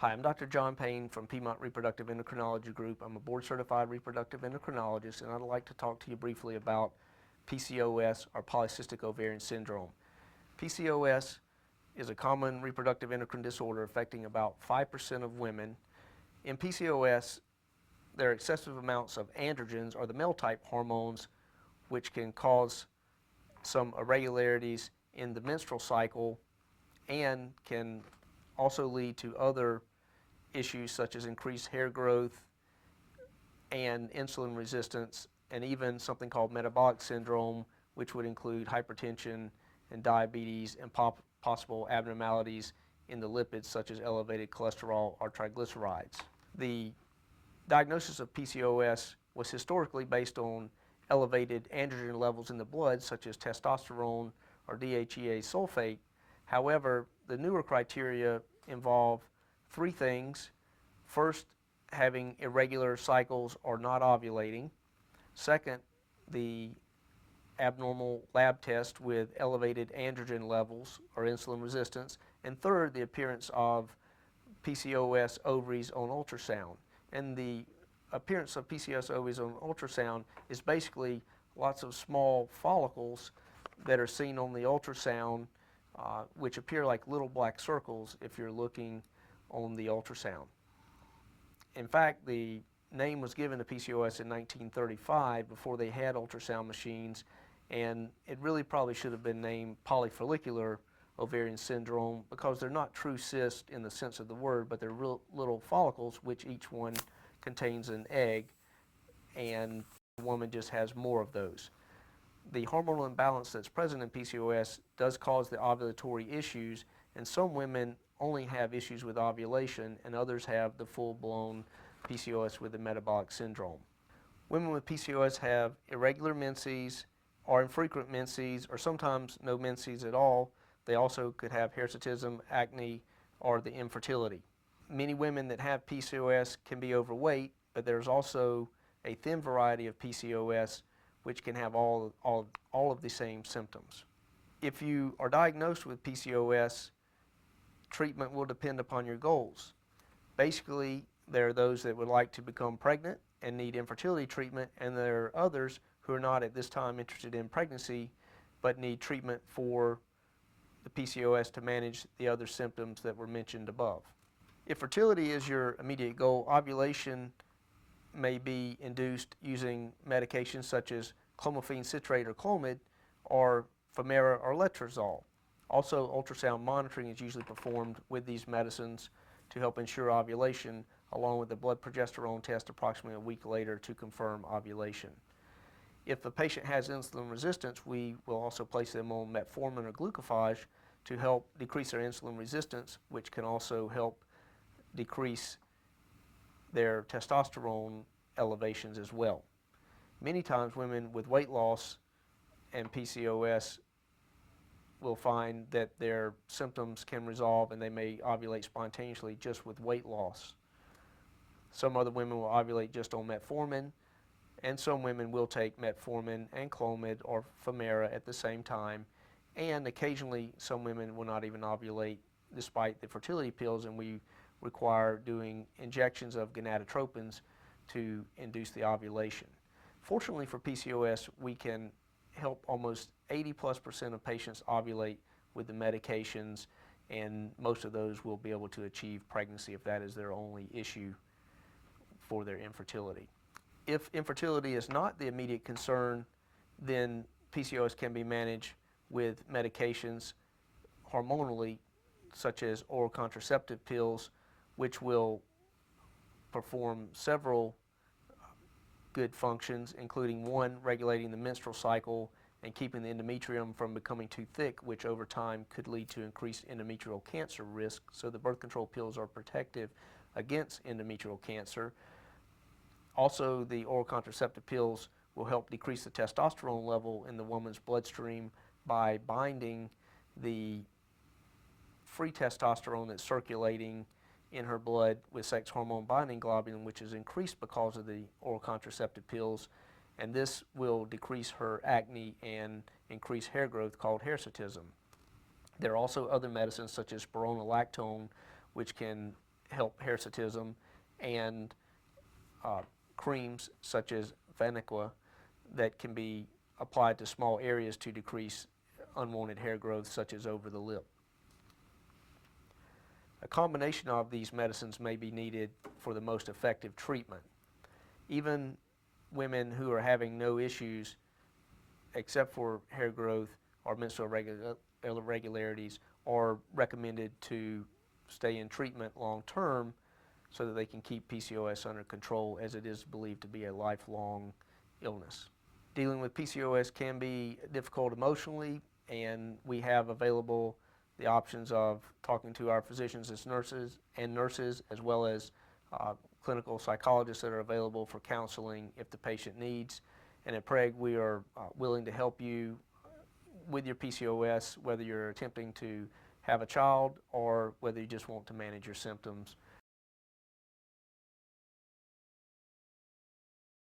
Hi, I'm Dr. John Payne from Piedmont Reproductive Endocrinology Group. I'm a board-certified reproductive endocrinologist, and I'd like to talk to you briefly about PCOS, or polycystic ovarian syndrome. PCOS is a common reproductive endocrine disorder affecting about 5% of women. In PCOS, there are excessive amounts of androgens, or the male-type hormones, which can cause some irregularities in the menstrual cycle and can also lead to other issues such as increased hair growth and insulin resistance, and even something called metabolic syndrome, which would include hypertension and diabetes and possible abnormalities in the lipids such as elevated cholesterol or triglycerides. The diagnosis of PCOS was historically based on elevated androgen levels in the blood such as testosterone or DHEA sulfate. However, the newer criteria involve three things. First, having irregular cycles or not ovulating. Second, the abnormal lab test with elevated androgen levels or insulin resistance. And third, the appearance of PCOS ovaries on ultrasound. And the appearance of PCOS ovaries on ultrasound is basically lots of small follicles that are seen on the ultrasound, which appear like little black circles if you're looking on the ultrasound. In fact, the name was given to PCOS in 1935 before they had ultrasound machines, and it really probably should have been named polyfollicular ovarian syndrome because they're not true cysts in the sense of the word, but they're real little follicles which each one contains an egg, and the woman just has more of those. The hormonal imbalance that's present in PCOS does cause the ovulatory issues, and some women only have issues with ovulation and others have the full-blown PCOS with the metabolic syndrome. Women with PCOS have irregular menses or infrequent menses or sometimes no menses at all. They also could have hirsutism, acne, or the infertility. Many women that have PCOS can be overweight, but there's also a thin variety of PCOS which can have all of the same symptoms. If you are diagnosed with PCOS, treatment will depend upon your goals. Basically, there are those that would like to become pregnant and need infertility treatment, and there are others who are not at this time interested in pregnancy but need treatment for the PCOS to manage the other symptoms that were mentioned above. If fertility is your immediate goal, ovulation may be induced using medications such as clomiphene citrate or Clomid, or Femara or Letrozole. Also, ultrasound monitoring is usually performed with these medicines to help ensure ovulation, along with a blood progesterone test approximately a week later to confirm ovulation. If the patient has insulin resistance, we will also place them on metformin or glucophage to help decrease their insulin resistance, which can also help decrease their testosterone elevations as well. Many times women with weight loss and PCOS will find that their symptoms can resolve and they may ovulate spontaneously just with weight loss. Some other women will ovulate just on metformin, and some women will take metformin and Clomid or Femara at the same time, and occasionally some women will not even ovulate despite the fertility pills, and we require doing injections of gonadotropins to induce the ovulation. Fortunately for PCOS, we can help almost 80+% of patients ovulate with the medications, and most of those will be able to achieve pregnancy if that is their only issue for their infertility. If infertility is not the immediate concern, then PCOS can be managed with medications hormonally, such as oral contraceptive pills, which will perform several good functions, including one, regulating the menstrual cycle and keeping the endometrium from becoming too thick, which over time could lead to increased endometrial cancer risk. So the birth control pills are protective against endometrial cancer. Also, the oral contraceptive pills will help decrease the testosterone level in the woman's bloodstream by binding the free testosterone that's circulating in her blood with sex hormone binding globulin, which is increased because of the oral contraceptive pills, and this will decrease her acne and increase hair growth called hirsutism. There are also other medicines such as spironolactone, which can help hirsutism, and creams such as Vanequa that can be applied to small areas to decrease unwanted hair growth, such as over the lip. A combination of these medicines may be needed for the most effective treatment. Even women who are having no issues except for hair growth or menstrual irregularities are recommended to stay in treatment long term so that they can keep PCOS under control, as it is believed to be a lifelong illness. Dealing with PCOS can be difficult emotionally, and we have available the options of talking to our physicians and nurses, as well as clinical psychologists that are available for counseling if the patient needs. And at PREG, we are willing to help you with your PCOS, whether you're attempting to have a child or whether you just want to manage your symptoms